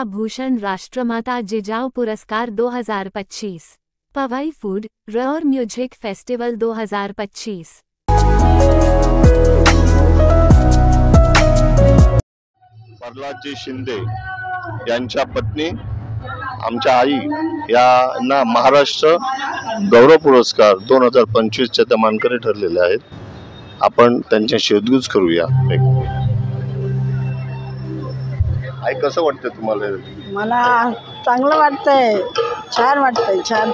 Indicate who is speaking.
Speaker 1: प्रतिभा भूषण राष्ट्रमाता जिजाऊ पुरस्कार 2025, पवई फूड और music festival 2025।
Speaker 2: प्रल्हादजी शिंदे यांच्या पत्नी आमच्या आई यांना महाराष्ट्र गौरव पुरस्कार 2025 चे ते मानकरी ठरलेले आहेत। आपण त्यांच्याशी उद्घोष करूया। आई कसं वाटतं तुम्हाला?
Speaker 3: मला चांगलं वाटतंय, छान वाटतंय, छान।